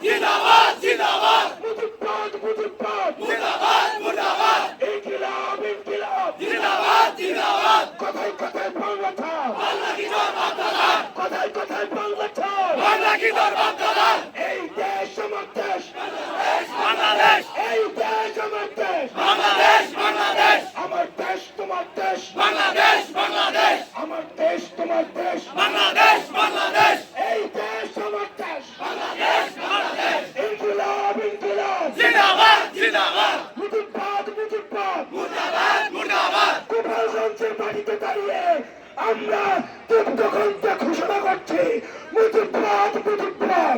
জিন্দাবাদ জিন্দাবাদ মুজিববাদ মুজিববাদ মুর্দাবাদ মুর্দাবাদ ইনকিলাব ইনকিলাব জিন্দাবাদ জিন্দাবাদ কথায় কথায় বাংলা ছাড় বাংলা কি তোর বাপদাদার কথায় কথায় বাংলা ছাড় বাংলা কি তোর বাপদাদার এই দেশ আমার দেশ বাংলাদেশ এই দেশ আমার দেশ বাংলাদেশ বাংলাদেশ আমার দেশ তোমার দেশ বাংলাদেশ বাংলাদেশ আমার দেশ তোমার দেশ বাংলাদেশ বাংলাদেশ এই দেশ আমার দেশ বাংলাদেশ বাংলাদেশ ইনকিলাব ইনকিলাব জিন্দাবাদ জিন্দাবাদ মুজিববাদ মুজিববাদ মুর্দাবাদ মুর্দাবাদ গোপালগঞ্জের মাটিতে দাঁড়িয়ে আমরা দীপ্ত কণ্ঠে ঘোষণা করছি মুজিববাদ মুজিববাদ